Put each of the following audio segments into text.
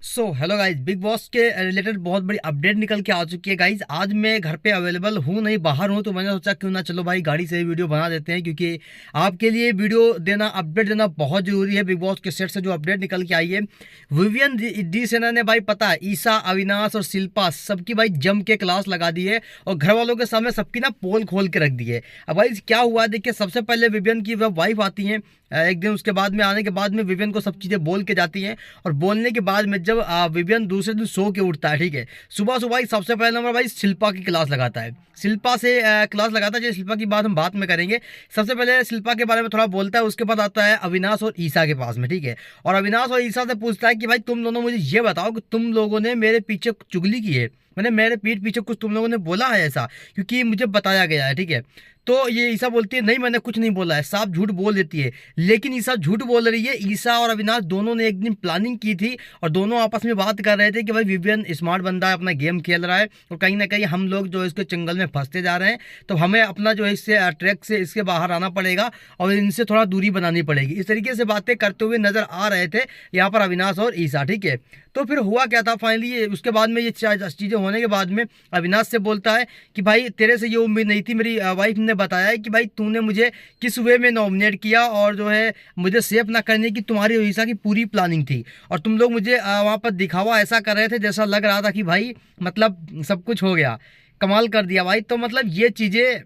Hello guys, big boss के related बहुत बड़ी अपडेट निकल के आ चुकी है गाइज। आज मैं घर पे अवेलेबल हूँ नहीं, बाहर हूँ, तो मैंने सोचा क्यों ना चलो भाई गाड़ी से वीडियो बना देते हैं, क्योंकि आपके लिए वीडियो देना, अपडेट देना बहुत जरूरी है। बिग बॉस के सेट से जो अपडेट निकल के आई है, विवियन डी सेना ने भाई पता है ईसा, अविनाश और शिल्पा सबकी भाई जम के क्लास लगा दी है और घर वालों के सामने सबकी ना पोल खोल के रख दी है। अब भाई क्या हुआ देखिए, सबसे पहले विवियन की वह वाइफ आती है एक दिन, उसके बाद में आने के बाद में विवियन को सब चीज़ें बोल के जाती हैं और बोलने के बाद में जब विवियन दूसरे दिन सो के उठता है, ठीक है, सुबह सुबह ही सबसे पहले नंबर भाई शिल्पा की क्लास लगाता है। शिल्पा से क्लास लगाता है, जो शिल्पा की बात हम बात में करेंगे। सबसे पहले शिल्पा के बारे में थोड़ा बोलता है, उसके बाद आता है अविनाश और ईसा के पास में, ठीक है, और अविनाश और ईसा से पूछता है कि भाई तुम दोनों मुझे ये बताओ कि तुम लोगों ने मेरे पीछे चुगली की है, मैंने मेरे पीठ पीछे कुछ तुम लोगों ने बोला है ऐसा, क्योंकि मुझे बताया गया है, ठीक है। तो ये ईसा बोलती है नहीं मैंने कुछ नहीं बोला है, साफ झूठ बोल देती है। लेकिन ईसा झूठ बोल रही है। ईसा और अविनाश दोनों ने एक दिन प्लानिंग की थी और दोनों आपस में बात कर रहे थे कि भाई विवियन स्मार्ट बंदा है, अपना गेम खेल रहा है और कहीं ना कहीं हम लोग जो इसके जंगल में फंसते जा रहे हैं, तो हमें अपना जो है इससे ट्रैक से इसके बाहर आना पड़ेगा और इनसे थोड़ा दूरी बनानी पड़ेगी। इस तरीके से बातें करते हुए नजर आ रहे थे यहाँ पर अविनाश और ईसा, ठीक है। तो फिर हुआ क्या था फाइनली, उसके बाद में ये चीज़ें होने के बाद में अविनाश से बोलता है कि भाई तेरे से ये उम्मीद नहीं थी, मेरी वाइफ ने बताया है कि भाई तूने मुझे किस वे में नॉमिनेट किया और जो है मुझे सेफ ना करने की तुम्हारी ईसा की पूरी प्लानिंग थी और तुम लोग मुझे वहाँ पर दिखावा ऐसा कर रहे थे जैसा लग रहा था कि भाई मतलब सब कुछ हो गया, कमाल कर दिया भाई। तो मतलब ये चीज़ें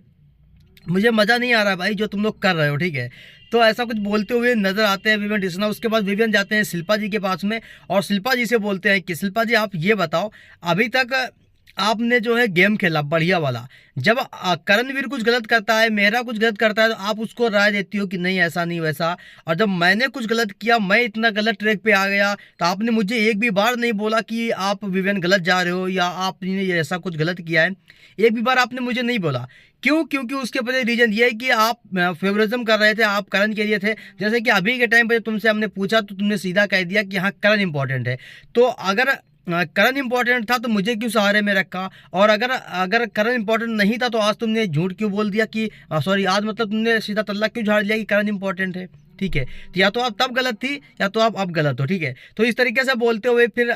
मुझे मज़ा नहीं आ रहा है भाई जो तुम लोग कर रहे हो, ठीक है। तो ऐसा कुछ बोलते हुए नजर आते हैं विवियन डिसना। उसके बाद विवियन जाते हैं शिल्पा जी के पास में और शिल्पा जी से बोलते हैं कि शिल्पा जी आप ये बताओ, अभी तक आपने जो है गेम खेला बढ़िया वाला, जब करणवीर कुछ गलत करता है, मेहरा कुछ गलत करता है, तो आप उसको राय देती हो कि नहीं ऐसा नहीं वैसा, और जब मैंने कुछ गलत किया, मैं इतना गलत ट्रैक पे आ गया, तो आपने मुझे एक भी बार नहीं बोला कि आप विवियन गलत जा रहे हो या आपने ऐसा कुछ गलत किया है। एक भी बार आपने मुझे नहीं बोला। क्यों? क्योंकि उसके पीछे रीजन ये है कि आप फेवरिज्म कर रहे थे, आप करण के लिए थे। जैसे कि अभी के टाइम पे तुमसे हमने पूछा तो तुमने सीधा कह दिया कि हाँ करण इंपॉर्टेंट है। तो अगर करण इंपॉर्टेंट था तो मुझे क्यों सहारे में रखा, और अगर अगर करण इंपॉर्टेंट नहीं था तो आज तुमने झूठ क्यों बोल दिया कि सॉरी, आज मतलब तुमने सीधा तल्ला क्यों झाड़ लिया कि करण इंपॉर्टेंट है, ठीक है। तो या तो आप तब गलत थी या तो आप अब गलत हो, ठीक है। तो इस तरीके से बोलते हुए फिर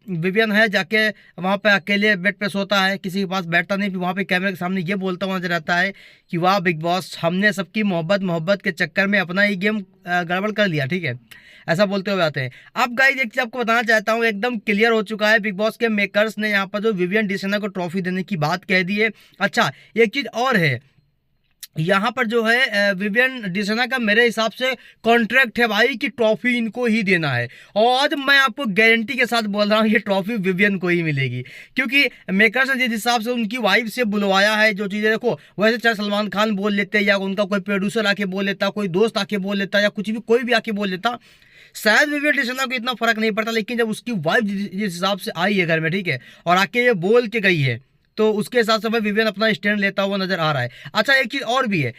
विवियन है जाके वहाँ पे अकेले बेड पे सोता है, किसी के पास बैठता नहीं, फिर वहाँ पे कैमरे के सामने ये बोलता हुआ नजर आता है कि वाह बिग बॉस, हमने सबकी मोहब्बत मोहब्बत के चक्कर में अपना ही गेम गड़बड़ कर लिया, ठीक है। ऐसा बोलते हुए आते हैं। अब गाइस एक चीज आपको बताना चाहता हूँ, एकदम क्लियर हो चुका है, बिग बॉस के मेकर्स ने यहाँ पर जो विवियन डिसेना को ट्रॉफी देने की बात कह दी है। अच्छा एक चीज और है, यहाँ पर जो है विवियन डिसेना का मेरे हिसाब से कॉन्ट्रैक्ट है भाई कि ट्रॉफी इनको ही देना है, और आज मैं आपको गारंटी के साथ बोल रहा हूँ ये ट्रॉफी विवियन को ही मिलेगी, क्योंकि मेकर्स ने जिस हिसाब से उनकी वाइफ से बुलवाया है जो चीज़ें, देखो वैसे चाहे सलमान खान बोल लेते या उनका कोई प्रोड्यूसर आके बोल लेता, कोई दोस्त आके बोल लेता या कुछ भी कोई भी आके बोल लेता, शायद विवियन डिसेना को इतना फर्क नहीं पड़ता। लेकिन जब उसकी वाइफ जिस हिसाब से आई है घर में, ठीक है, और आके ये बोल के गई है, तो उसके हिसाब से भाई विवियन अपना स्टैंड लेता हुआ नजर आ रहा है। अच्छा एक चीज और भी है,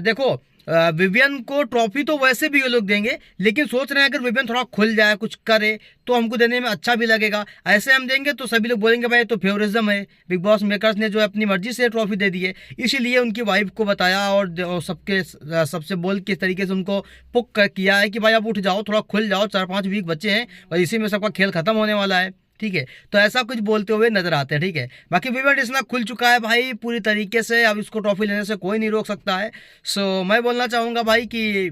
देखो विवियन को ट्रॉफी तो वैसे भी ये लोग देंगे, लेकिन सोच रहे हैं अगर विवियन थोड़ा खुल जाए कुछ करे तो हमको देने में अच्छा भी लगेगा। ऐसे हम देंगे तो सभी लोग बोलेंगे भाई तो फेवरिज्म है, बिग बॉस मेकर्स ने जो है अपनी मर्जी से ट्रॉफी दे दी है। इसीलिए उनकी वाइफ को बताया और सबके सबसे बोल के इस तरीके से उनको पुक किया है कि भाई आप उठ जाओ, थोड़ा खुल जाओ, 4-5 वीक बच्चे हैं और इसी में सबका खेल खत्म होने वाला है, ठीक है। तो ऐसा कुछ बोलते हुए नजर आते हैं, ठीक है। बाकी विवियन डिसेना खुल चुका है भाई पूरी तरीके से, अब इसको ट्रॉफी लेने से कोई नहीं रोक सकता है। सो मैं बोलना चाहूँगा भाई कि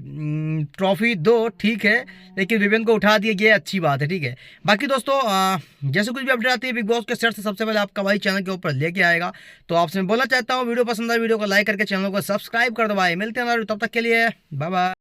ट्रॉफी दो ठीक है, लेकिन विवियन को उठा दिए ये अच्छी बात है, ठीक है। बाकी दोस्तों जैसे कुछ भी अपडेट आती है बिग बॉस के सेट से सबसे पहले आपका भाई चैनल के ऊपर लेके आएगा। तो आपसे मैं बोलना चाहता हूँ वीडियो पसंद आए वीडियो को लाइक करके चैनल को सब्सक्राइब कर दो भाई। मिलते हैं तब तक के लिए बाय बाय।